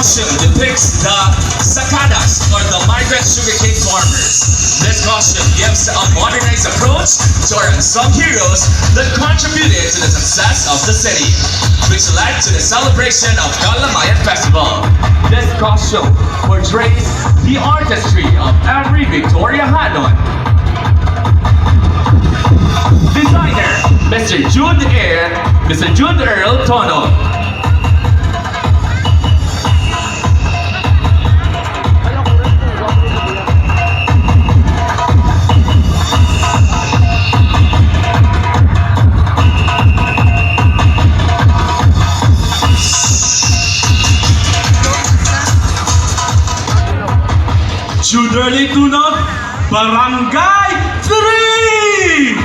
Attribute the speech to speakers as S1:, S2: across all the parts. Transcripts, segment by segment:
S1: costume depicts the sacadas, or the migrant sugarcane farmers. This costume gives a modernized approach to our unsung heroes that contributed to the success of the city, which led to the celebration of Kalamayan Festival. This costume portrays the artistry of every Victoria Hanon. Designer, Mr. Jude Earl Tono.
S2: Jude Tunog, Barangay 3!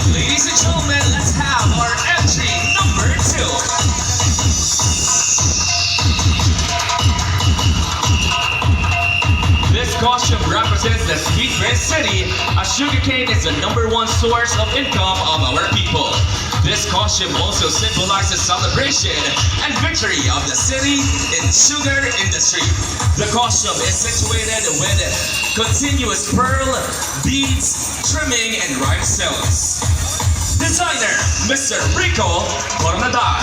S1: Ladies and gentlemen, let's have our entry number 2. This costume represents the sweet red city, as sugarcane is the #1 source of income of our people. This costume also symbolizes celebration and victory of the city in sugar industry. The costume is situated with continuous pearl, beads, trimming, and rhinestones. Designer, Mr. Rico Cornadal.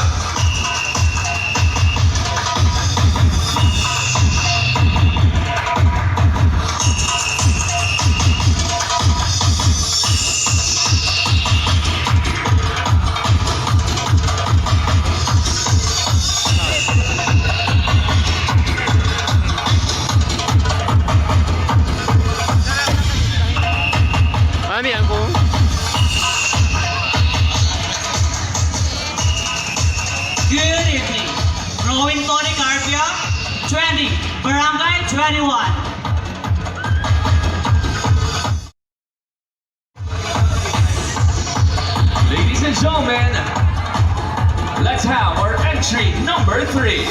S3: Ano yan po?
S4: Good evening. Rowing Tony Carpia, 20, Barangay 21.
S1: Ladies and gentlemen, let's have our entry number 3.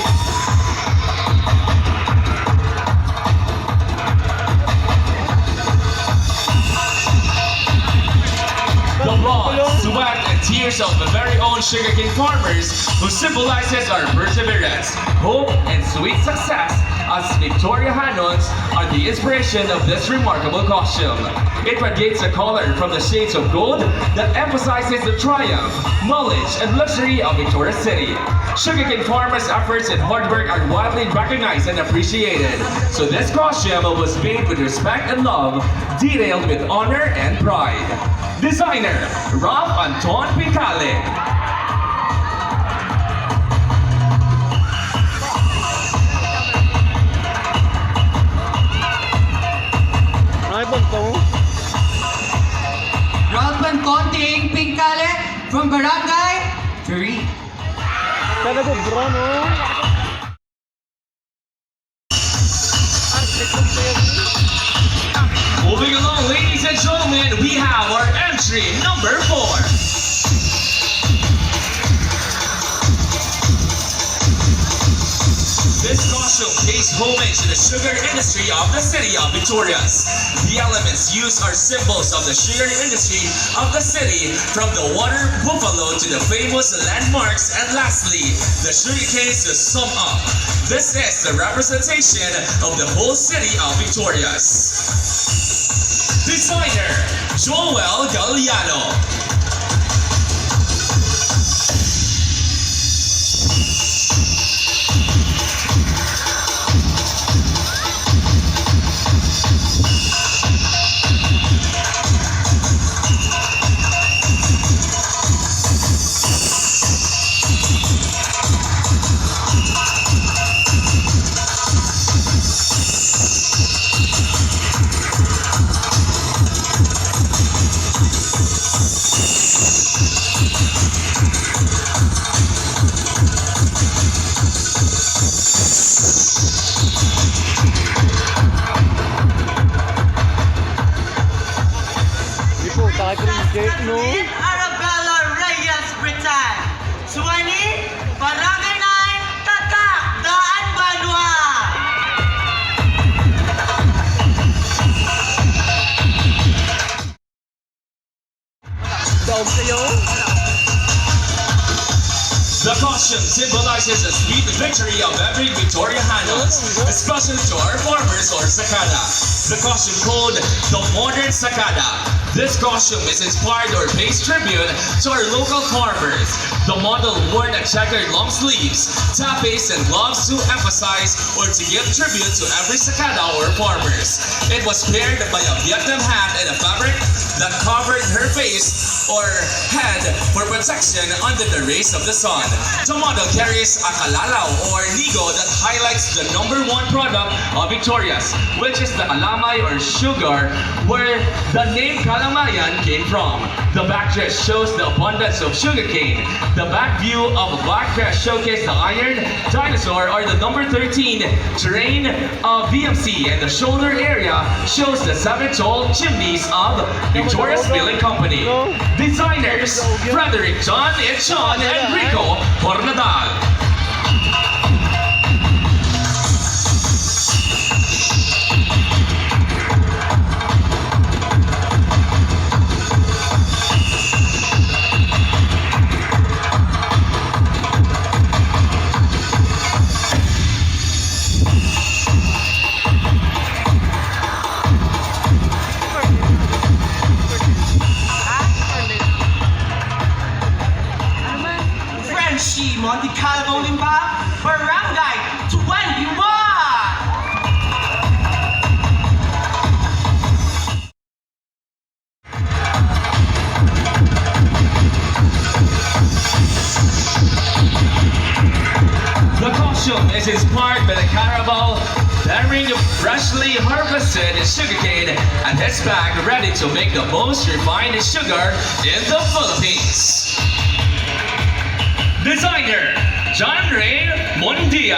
S1: The blood, sweat, and tears of the very own sugarcane farmers who symbolizes our perseverance, hope, and sweet success as Victoria Hanons are the inspiration of this remarkable costume. It radiates a color from the shades of gold that emphasizes the triumph, knowledge, and luxury of Victoria City. Sugarcane farmers' efforts and hard work are widely recognized and appreciated. So this costume was made with respect and love, detailed with honor and pride. Designer, Rob Anton Picale.
S3: Ay, punto.
S4: Rodman Conting Pincale from Barangay 3.
S3: Talaga bro, no?
S1: Moving along, ladies and gentlemen, we have our entry number 4. This costume pays homage to the sugar industry of the city of Victoria. The elements used are symbols of the sugar industry of the city, from the water buffalo to the famous landmarks, and lastly, the sugarcanes to sum up. This is the representation of the whole city of Victoria. Designer, Joel Galliano. The costume symbolizes the sweet victory of every Victoria Hanos, especially to our farmers or Sakada. The costume called the Modern Sakada. This costume is inspired or pays tribute to our local farmers. The model wore a checkered long sleeves, tapes, and gloves to emphasize or to give tribute to every Sakada or farmers. It was paired by a Vietnam hat and a fabric that covered her face or head for protection under the rays of the sun. The model carries a kalalaw or nigo that highlights the #1 product of Victoria's, which is the kalamay or sugar, where the name kalamayan came from. The back dress shows the abundance of sugarcane. The back view of a black dress showcases the iron dinosaur or the number 13 train of VMC, and the shoulder area shows the 7 tall chimneys of Victoria's Building Company. Designers Frederick, John, Echon, and Rico Hornadal.
S4: Frenchie, Monte Carlo Limba, Barangay 21!
S1: The costume is inspired by the Carabao bearing freshly harvested sugarcane and his bag ready to make the most refined sugar in the Philippines. Designer John Ray Mondia.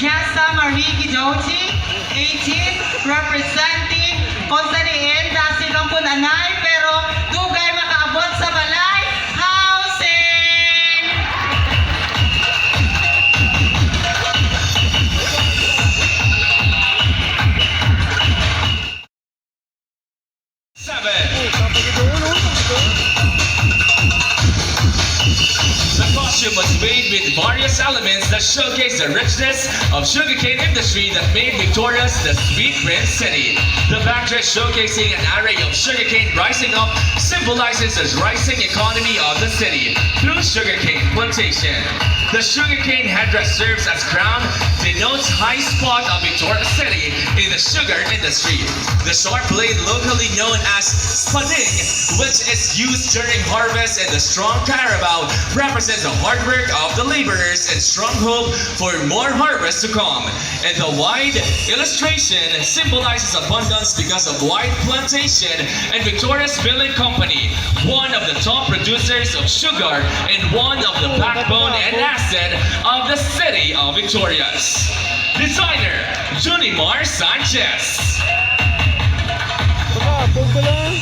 S4: Jessa Marie Guidotti, 18, representing Consariin, Dasilampun Anay, pero dugay makaabot sa balay, housing!
S1: Seven. The costume was made with various elements that showcase the richness of sugarcane industry that made Victoria's the sweet prince city. The backdress showcasing an array of sugarcane rising up symbolizes the rising economy of the city through sugarcane plantation. The sugarcane headdress serves as crown, denotes high spot of Victoria City in the sugar industry. The sharp blade, locally known as spading, which is used during harvest, and the strong carabao represents the hard work of the laborers and strong hope for more harvest to come. And the wide illustration symbolizes abundance because of wide plantation and Victoria's Building Company, one of the top producers of sugar and one of the backbone and asset of the city of Victoria's. Designer Junimar Sanchez.
S3: Pagkapog ka lang.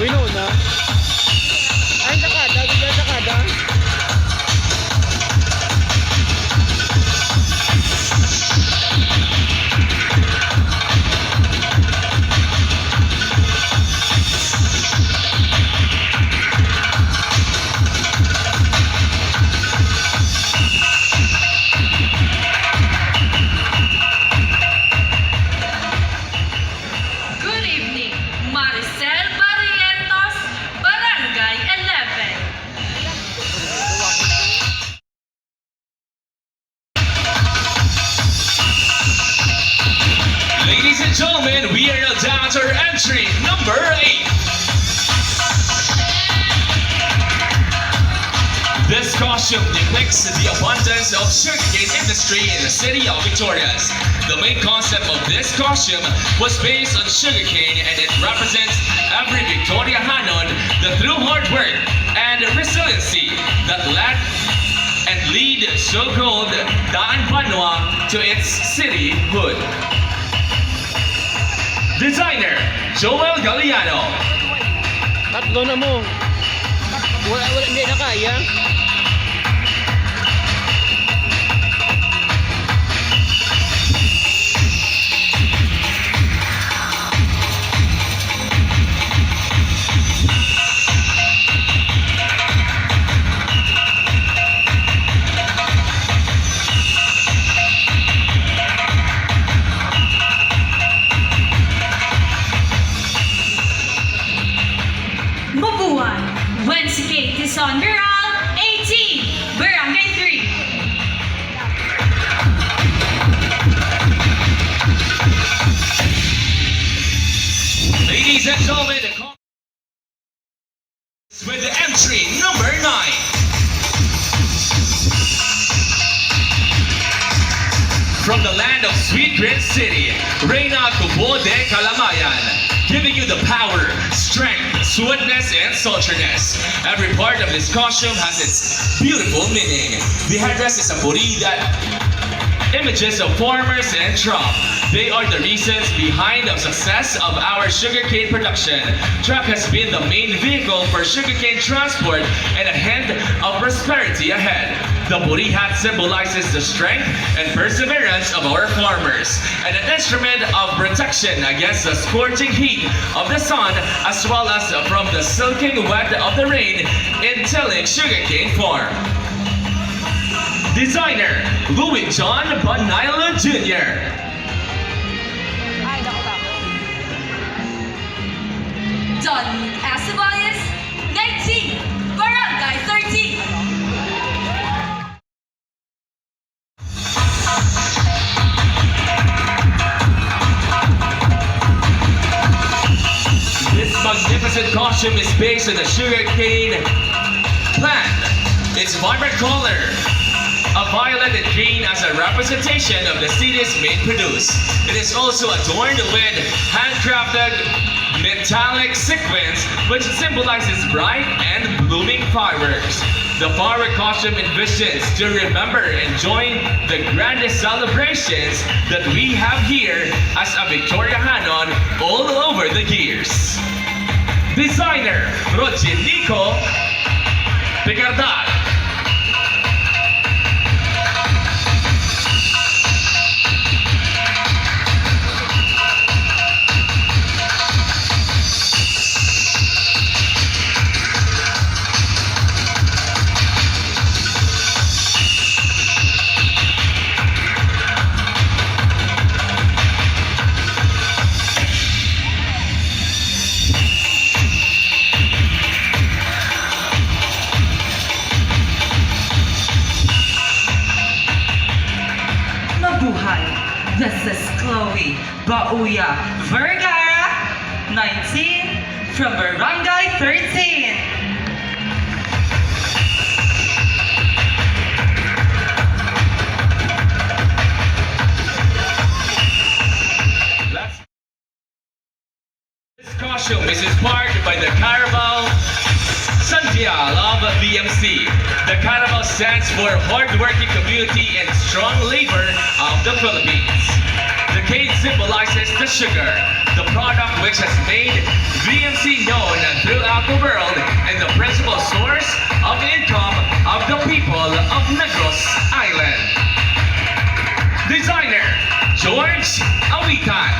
S3: Wino na. Ay, nakada. Bigla nakada.
S5: Good evening, Maricel Barrientos, Barangay 11.
S1: Ladies and gentlemen, we are now down to our entry number 8. This costume depicts the abundance of sugarcane industry in the city of Victoria's. The main concept of this costume was based on sugarcane, and it represents every Victoria Hanon that through work and resiliency that led and lead so-called Daan Banwa to its cityhood. Designer Joel Galliano.
S3: Tatlo na mo. Wala, hindi na kaya.
S5: Mabuhay! Wednesday is on Viral 18, Barangay 3.
S1: Ladies and gentlemen, the with the entry number 9. From the land of Sweet Green City, Reina Kubo de Kalamayan, giving you the power, strength, sweetness, and sultriness. Every part of this costume has its beautiful meaning. The headdress is a buri that images of farmers and crop. They are the reasons behind the success of our sugarcane production. Truck has been the main vehicle for sugarcane transport and a hint of prosperity ahead. The buri hat symbolizes the strength and perseverance of our farmers and an instrument of protection against the scorching heat of the sun as well as from the silking wet of the rain in tilling sugarcane farm. Designer Louis John Banilo Jr.
S5: Don Acebayas, 19, Barangay 13.
S1: This magnificent costume is based on the sugarcane plant. Its vibrant color, a violet and green as a representation of the city's main produce. It is also adorned with handcrafted metallic sequins which symbolizes bright and blooming fireworks. The firework costume envisions to remember enjoying the grandest celebrations that we have here as a Victoria Hanon all over the years. Designer Rodrigo Picardal.
S4: This is Chloe Bauya Vergara, 19, from Barangay 13.
S1: This costume is inspired by the Carabao Sandial of VMC. The Carabao stands for hard-working community and strong labor of the Philippines. The cane symbolizes the sugar, the product which has made VMC known throughout the world and the principal source of income of the people of Negros Island. Designer George Awitan.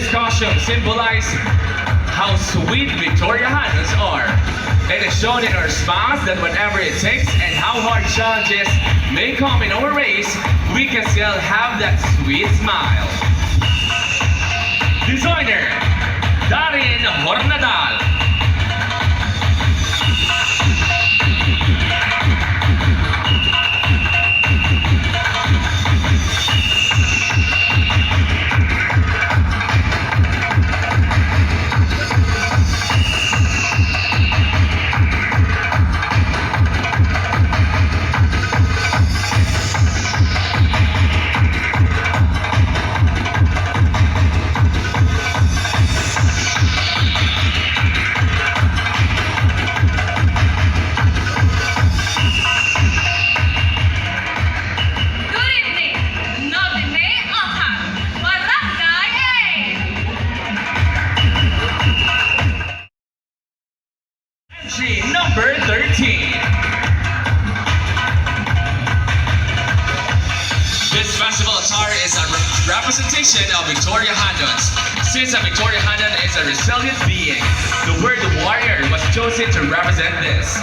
S1: This costume symbolizes how sweet Victorianos are. It is shown in our smiles that whatever it takes and how hard challenges may come in our race, we can still have that sweet smile. Designer, Darin Hornadal.
S5: Good evening. Nobime Aha. Barangay
S1: Entry number 13. This festival attire is a representation of Victoria Hanons. Since a Victoria Hanon is a resilient being, the word warrior was chosen to represent this.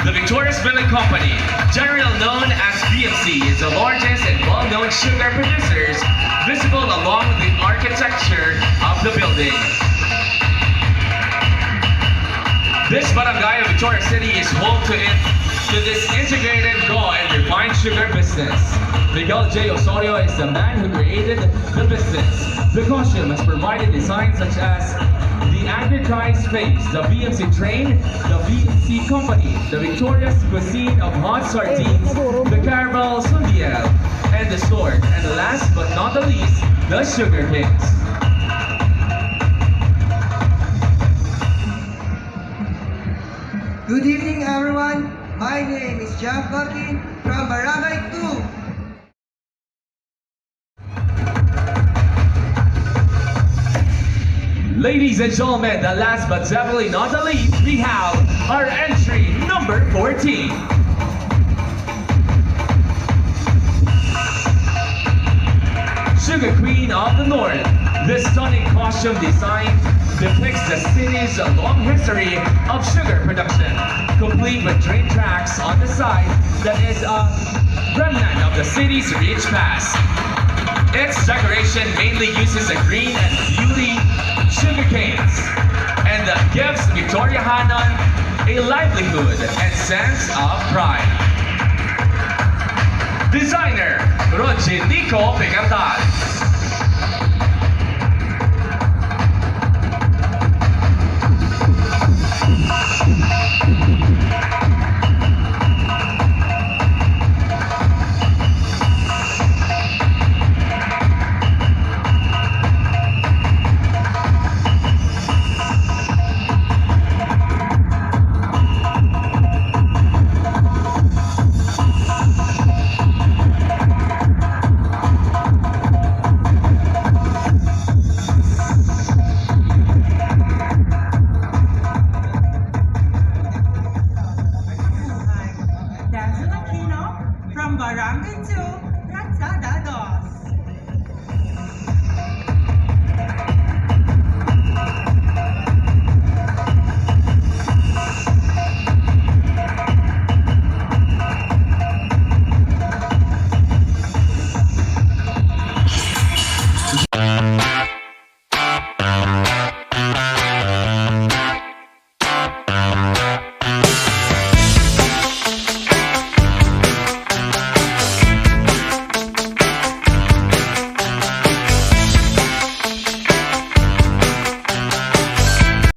S1: The Victoria's Milling Company, generally known as BMC, is the largest and well-known sugar producers visible along the architecture of the building. This barangay of Victoria City is home to this integrated raw and refined sugar business. Miguel J. Osorio is the man who created the business. The costume has provided designs such as the Agri-Christ face, the BMC train, the BMC company, the Victoria's cuisine of hot sardines, the caramel sundial, and the sword, and last but not the least, the sugar kings.
S6: Good evening, everyone. My name is Jeff Martin from Barangay 2.
S1: Ladies and gentlemen, the last but definitely not the least, we have our entry number 14. Sugar Queen of the North. This stunning costume design depicts the city's long history of sugar production, complete with train tracks on the side that is a remnant of the city's rich past. Its decoration mainly uses the green and beauty sugar canes and gives Victoria Hanon a livelihood and sense of pride. Designer, Rodrigo Picantal.
S7: From Barangay 2, Lazada.